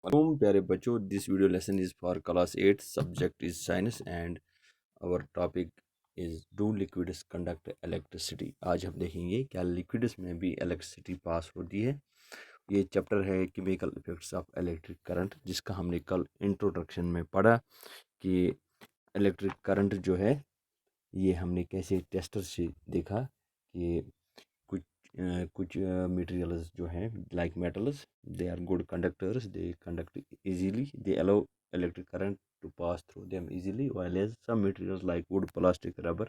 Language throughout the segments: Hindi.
प्यारे बच्चों, this video lesson is for class 8, subject is science and our topic is do liquids conduct electricity. आज हम देखेंगे क्या लिक्विड्स में भी इलेक्ट्रिसिटी पास होती है। ये चैप्टर है chemical effects of electric current, जिसका हमने कल इंट्रोडक्शन में पढ़ा कि इलेक्ट्रिक करंट जो है ये हमने कैसे टेस्टर से देखा कि कुछ कुछ मटेरियल्स जो हैं like metals, they are good conductors, they conduct easily, they allow electric current to pass through them easily, while as some materials like wood, plastic, rubber,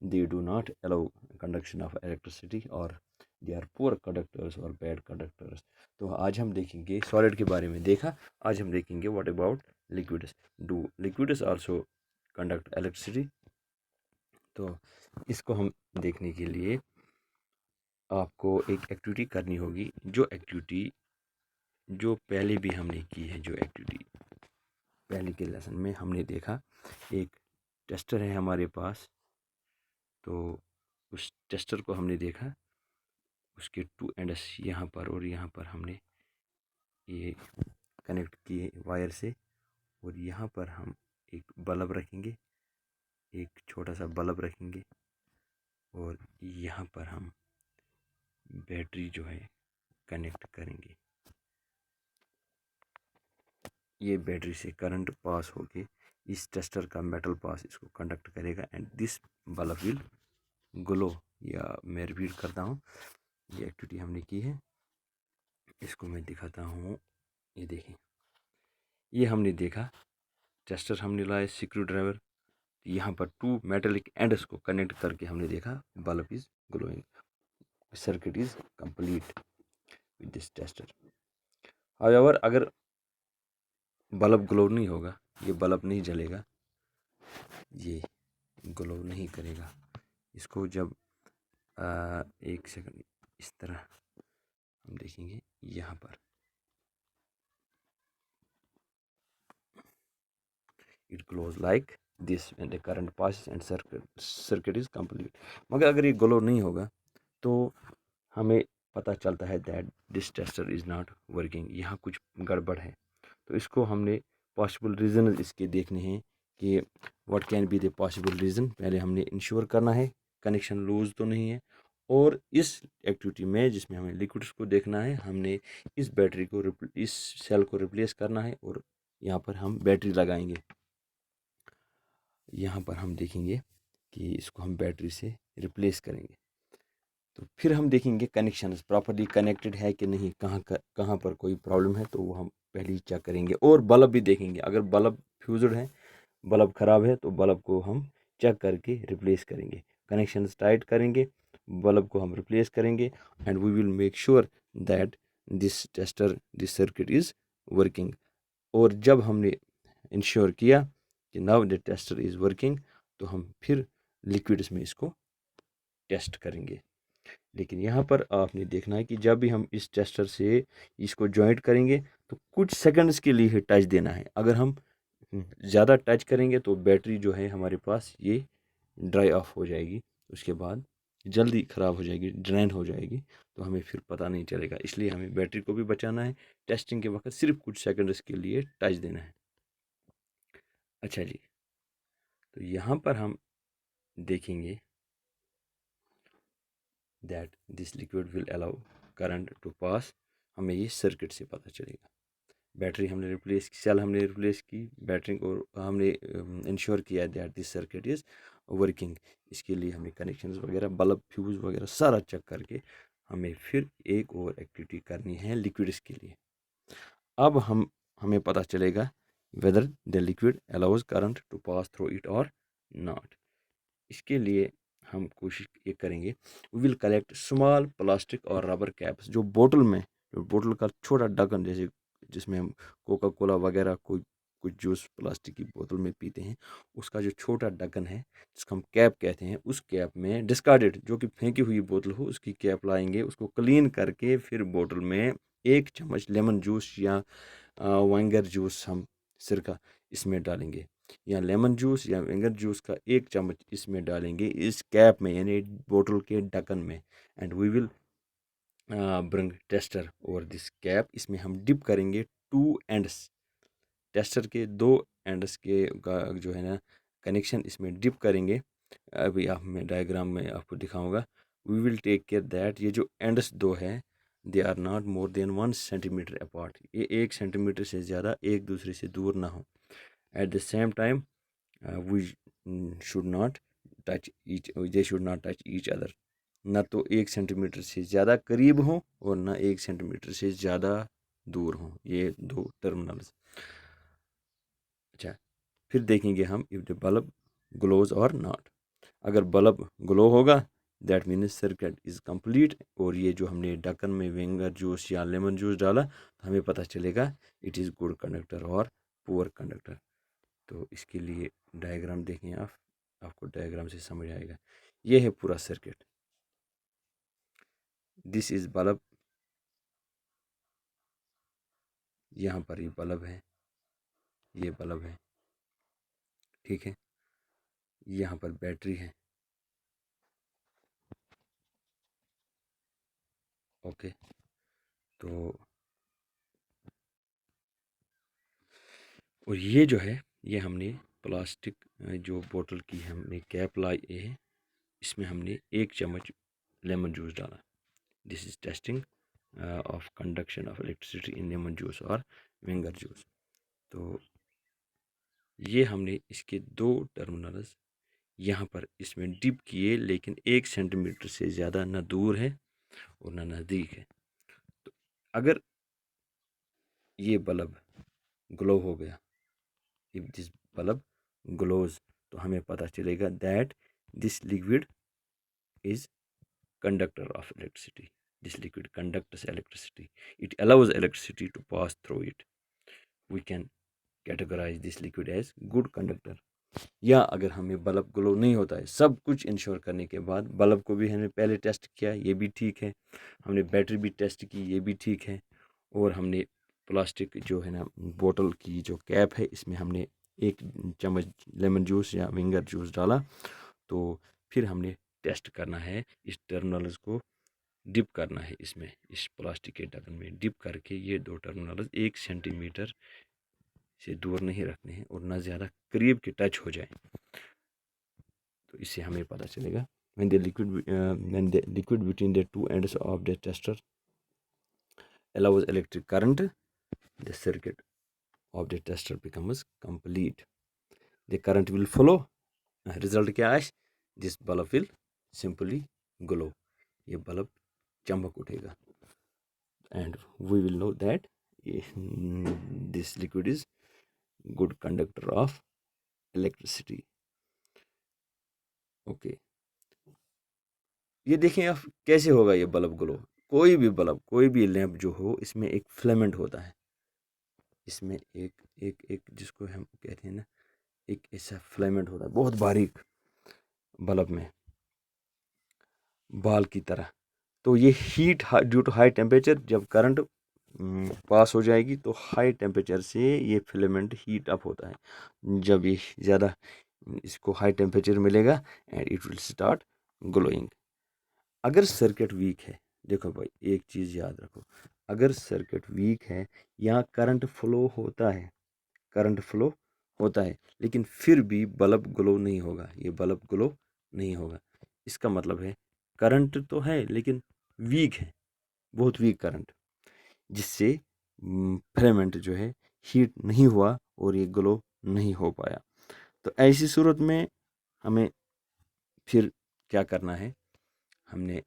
they do not allow conduction of electricity, or they are poor conductors or bad conductors. तो आज हम देखेंगे सॉलिड के बारे में देखा, आज हम देखेंगे what about liquids. Do liquids also conduct electricity? तो इसको हम देखने के लिए आपको एक एक्टिविटी करनी होगी, जो एक्टिविटी जो पहले भी हमने की है। जो एक्टिविटी पहले के लेसन में हमने देखा, एक टेस्टर है हमारे पास, तो उस टेस्टर को हमने देखा, उसके टू एंड्स यहाँ पर और यहाँ पर हमने ये कनेक्ट किए वायर से, और यहाँ पर हम एक बल्ब रखेंगे, एक छोटा सा बल्ब रखेंगे, और यहाँ पर हम बैटरी जो है कनेक्ट करेंगे। ये बैटरी से करंट पास होके इस टेस्टर का मेटल पास इसको कंडक्ट करेगा and this bulb will glow. या मैं रिपीट करता हूँ, ये एक्टिविटी हमने की है, इसको मैं दिखाता हूँ। ये देखें, ये हमने देखा टेस्टर हमने लाया, स्क्रू ड्राइवर, यहाँ पर टू मेटेलिक एंड्स को कनेक्ट करके हमने देखा bulb is glowing, circuit is complete with this tester. However अगर बल्ब ग्लो नहीं होगा, ये बल्ब नहीं जलेगा, ये ग्लो नहीं करेगा। इसको जब एक सेकंड इस तरह हम देखेंगे, यहाँ पर it glows like this and the current passes and circuit is complete. मगर अगर ये ग्लो नहीं होगा तो हमें पता चलता है that this tester is not working, यहाँ कुछ गड़बड़ है। तो इसको हमने पॉसिबल रीज़न इसके देखने हैं कि what can be the possible reason. पहले हमने इंश्योर करना है कनेक्शन लूज तो नहीं है, और इस एक्टिविटी में जिसमें हमें लिक्विड्स को देखना है, हमने इस बैटरी को इस सेल को रिप्लेस करना है, और यहाँ पर हम बैटरी लगाएंगे। यहाँ पर हम देखेंगे कि इसको हम बैटरी से रिप्लेस करेंगे। तो फिर हम देखेंगे कनेक्शन प्रॉपर्ली कनेक्टेड है कि नहीं, कहाँ पर कोई प्रॉब्लम है, तो वो हम पहले ही चेक करेंगे। और बल्ब भी देखेंगे, अगर बल्ब फ्यूज्ड है, बल्ब ख़राब है, तो बल्ब को हम चेक करके रिप्लेस करेंगे। कनेक्शन टाइट करेंगे, बल्ब को हम रिप्लेस करेंगे, and we will make sure that this circuit is working. और जब हमने इंश्योर किया कि now the tester is working, तो हम फिर लिक्विड्स में इसको टेस्ट करेंगे। लेकिन यहाँ पर आपने देखना है कि जब भी हम इस टेस्टर से इसको जॉइंट करेंगे, तो कुछ सेकंड्स के लिए ही टच देना है। अगर हम ज़्यादा टच करेंगे तो बैटरी जो है हमारे पास ये ड्राई ऑफ हो जाएगी, उसके बाद जल्दी ख़राब हो जाएगी, ड्रेन हो जाएगी, तो हमें फिर पता नहीं चलेगा। इसलिए हमें बैटरी को भी बचाना है, टेस्टिंग के वक्त सिर्फ कुछ सेकंड्स के लिए टच देना है। अच्छा जी, तो यहाँ पर हम देखेंगे that this liquid will allow current to pass. हमें ये सर्किट से पता चलेगा। बैटरी हमने रिप्लेस की, सेल हमने रिप्लेस की, बैटरी को हमने इंश्योर किया that this circuit is working. इसके लिए हमें कनेक्शंस वगैरह, बल्ब, फ्यूज़ वगैरह सारा चेक करके हमें फिर एक और एक्टिविटी करनी है लिक्विड्स के लिए। अब हमें पता चलेगा whether the liquid allows current to pass through it और नॉट। इसके लिए हम कोशिश ये करेंगे, we will collect small plastic और रबर कैप्स। जो बोतल में, जो बोतल का छोटा ढक्कन, जैसे जिसमें हम कोका कोला वगैरह कोई कुछ जूस प्लास्टिक की बोतल में पीते हैं, उसका जो छोटा ढक्कन है जिसको हम कैप कहते हैं, उस कैप में डिस्कार्डेड जो कि फेंकी हुई बोतल हो उसकी कैप लाएंगे, उसको क्लीन करके फिर बोतल में 1 चम्मच लेमन जूस या वाइंगर जूस, हम सिरका इसमें डालेंगे, या लेमन जूस या विंगर जूस का 1 चम्मच इसमें डालेंगे, इस कैप में यानी बोतल के ढक्कन में, and we will bring tester over this cap. इसमें हम डिप करेंगे टू एंड्स, टेस्टर के दो एंड्स के जो है ना कनेक्शन इसमें डिप करेंगे। अभी आप मैं डायग्राम में आपको दिखाऊंगा। We will take care that ये जो एंड्स दो है they are not more than 1 centimetre apart, ये 1 सेंटीमीटर से ज़्यादा एक दूसरे से दूर ना हो। At the same time we should not touch each, they should not touch each other, ना तो 1 सेंटीमीटर से ज़्यादा करीब हों और ना 1 सेंटीमीटर से ज़्यादा दूर हों ये दो टर्मिनल्स। अच्छा, फिर देखेंगे हम इफ द बल्ब ग्लोज और नॉट। अगर बल्ब ग्लो होगा that means circuit is complete, और ये जो हमने ढक्कन में विनेगर जूस या लेमन जूस डाला तो हमें पता चलेगा इट इज़ गुड कंडक्टर और पुअर कंडक्टर। तो इसके लिए डायग्राम देखें आप, आपको डायग्राम से समझ आएगा। ये है पूरा सर्किट, दिस इज़ बल्ब, यहाँ पर ये बल्ब है, ये बल्ब है, ठीक है, यहाँ पर बैटरी है, ओके। तो और ये जो है ये हमने प्लास्टिक जो बोतल की हमने कैप लाई है, इसमें हमने 1 चम्मच लेमन जूस डाला। This is testing of conduction of electricity in lemon juice और विनेगर जूस। तो ये हमने इसके दो टर्मिनल्स यहाँ पर इसमें डिप किए, लेकिन 1 सेंटीमीटर से ज़्यादा ना दूर है और ना नज़दीक है। तो अगर ये बल्ब ग्लो हो गया, इफ दिस बल्ब ग्लोज, तो हमें पता चलेगा that this liquid is conductor of electricity. This liquid conducts electricity. It allows electricity to pass through it. We can categorize this liquid as good conductor. या अगर हमें बल्ब ग्लो नहीं होता है, सब कुछ इंश्योर करने के बाद, बल्ब को भी हमने पहले टेस्ट किया, ये भी ठीक है, हमने बैटरी भी टेस्ट की, ये भी ठीक है, और हमने प्लास्टिक जो है ना बोतल की जो कैप है इसमें हमने 1 चम्मच लेमन जूस या विनेगर जूस डाला। तो फिर हमने टेस्ट करना है, इस टर्मिनल्स को डिप करना है इसमें, इस प्लास्टिक के ढक्कन में डिप करके ये दो टर्मिनल्स 1 सेंटीमीटर से दूर नहीं रखने हैं और ना ज़्यादा करीब के टच हो जाए। तो इससे हमें पता चलेगा when the liquid between the two ends of the tester allows electric current, the circuit of the tester becomes complete. The current will flow, result क्या आए, this bulb will simply glow, ये बल्ब चमक उठेगा, and we will know that this liquid is good conductor of electricity. Okay, ये देखें आप कैसे होगा ये बल्ब ग्लो। कोई भी बल्ब, कोई भी लैंप जो हो, इसमें एक फिलामेंट होता है, इसमें एक एक एक जिसको हम कहते हैं ना, एक ऐसा फिलामेंट होता है बहुत बारीक बल्ब में, बाल की तरह। तो ये heat due to high temperature, जब करंट पास हो जाएगी तो हाई टेम्परेचर से ये फिलामेंट हीट अप होता है। जब ये ज़्यादा इसको हाई टेम्परेचर मिलेगा and it will start glowing. अगर सर्किट वीक है, देखो भाई एक चीज़ याद रखो, अगर सर्किट वीक है या करंट फ्लो होता है, करंट फ्लो होता है लेकिन फिर भी बल्ब ग्लो नहीं होगा, ये बल्ब ग्लो नहीं होगा, इसका मतलब है करंट तो है लेकिन वीक है, बहुत वीक करंट, जिससे फिलामेंट जो है हीट नहीं हुआ और ये ग्लो नहीं हो पाया। तो ऐसी सूरत में हमें फिर क्या करना है, हमने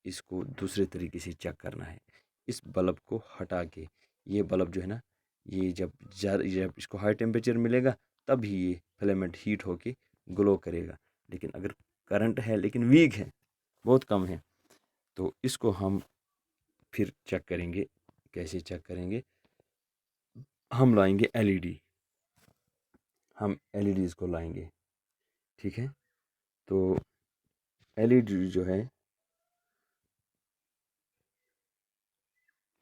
इसको दूसरे तरीके से चेक करना है। इस बल्ब को हटा के, ये बल्ब जो है ना, ये जब इसको हाई टेम्परेचर मिलेगा तब ही ये फिलामेंट हीट होके ग्लो करेगा। लेकिन अगर करंट है लेकिन वीक है, बहुत कम है, तो इसको हम फिर चेक करेंगे। कैसे चेक करेंगे, हम लाएंगे एलईडी, हम एलईडीज़ को लाएंगे, ठीक है। तो एलईडी जो है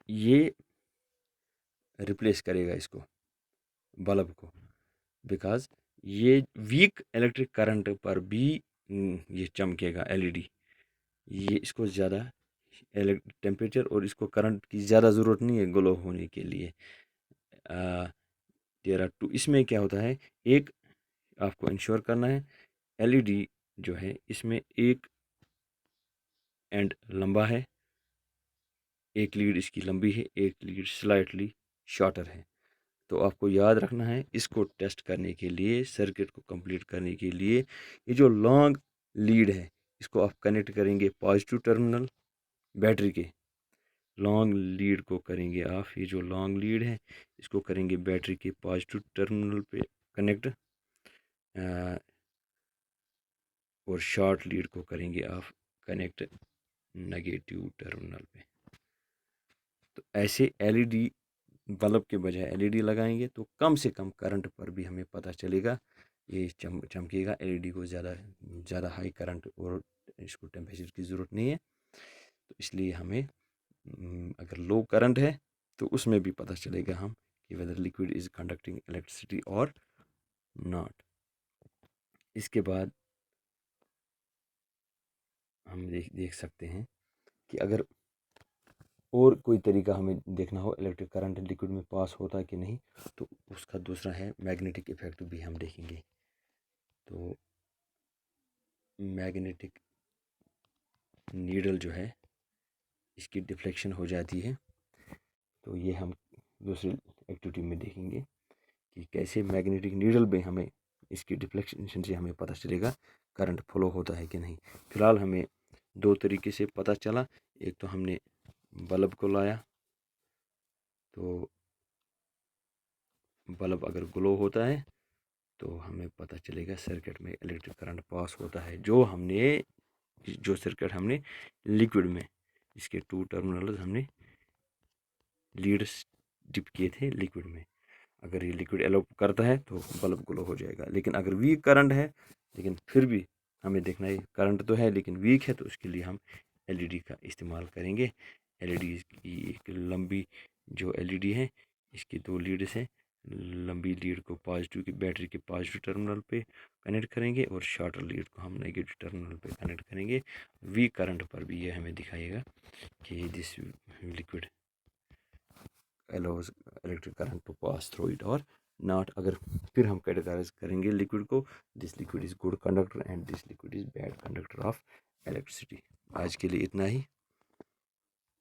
ये रिप्लेस करेगा इसको, बल्ब को, बिकॉज ये वीक इलेक्ट्रिक करंट पर भी ये चमकेगा एलईडी। ये इसको ज़्यादा टेम्परेचर और इसको करंट की ज़्यादा ज़रूरत नहीं है ग्लो होने के लिए, देयर आर टू। इसमें क्या होता है, एक आपको इंश्योर करना है एलईडी जो है इसमें एक एंड लंबा है, एक लीड इसकी लंबी है, एक लीड स्लाइटली शॉर्टर है। तो आपको याद रखना है, इसको टेस्ट करने के लिए, सर्किट को कंप्लीट करने के लिए, ये जो लॉन्ग लीड है इसको आप कनेक्ट करेंगे पॉजिटिव टर्मिनल बैटरी के। लॉन्ग लीड को करेंगे आप, ये जो लॉन्ग लीड है इसको करेंगे बैटरी के पॉजिटिव टर्मिनल पे कनेक्ट, और शॉर्ट लीड को करेंगे आप कनेक्ट नेगेटिव टर्मिनल पे। तो ऐसे एलईडी बल्ब के बजाय एलईडी लगाएंगे तो कम से कम करंट पर भी हमें पता चलेगा, ये चमकेगा। एलईडी को ज़्यादा हाई करंट और इसको टेम्परेचर की ज़रूरत नहीं है, तो इसलिए हमें अगर लो करंट है तो उसमें भी पता चलेगा हम कि whether liquid is conducting electricity और नॉट। इसके बाद हम देख सकते हैं कि अगर और कोई तरीका हमें देखना हो इलेक्ट्रिक करंट लिक्विड में पास होता है कि नहीं, तो उसका दूसरा है मैग्नेटिक इफेक्ट भी हम देखेंगे। तो मैग्नेटिक नीडल जो है इसकी डिफ्लेक्शन हो जाती है, तो ये हम दूसरी एक्टिविटी में देखेंगे कि कैसे मैग्नेटिक नीडल में हमें इसकी डिफ्लेक्शन से हमें पता चलेगा करंट फ्लो होता है कि नहीं। फिलहाल हमें दो तरीके से पता चला, एक तो हमने बल्ब को लाया, तो बल्ब अगर ग्लो होता है तो हमें पता चलेगा सर्किट में इलेक्ट्रिक करंट पास होता है। जो सर्किट हमने लिक्विड में, इसके टू टर्मिनल हमने लीड्स डिप किए थे लिक्विड में, अगर ये लिक्विड एलो करता है तो बल्ब ग्लो हो जाएगा। लेकिन अगर वीक करंट है, लेकिन फिर भी हमें देखना है करंट तो है लेकिन वीक है, तो उसके लिए हम एलईडी का इस्तेमाल करेंगे। एलईडी की एक लंबी जो एलईडी है इसकी दो लीड्स हैं, लंबी लीड को पॉजिटिव की बैटरी के पॉजिटिव टर्मिनल पे कनेक्ट करेंगे और शॉर्टर लीड को हम नेगेटिव टर्मिनल पे कनेक्ट करेंगे। वीक करंट पर भी ये हमें दिखाएगा कि this liquid allows electric current to pass through it or not। अगर फिर हम कैटेगराइज करेंगे लिक्विड को, this liquid is good conductor and this liquid is bad conductor of electricity. आज के लिए इतना ही।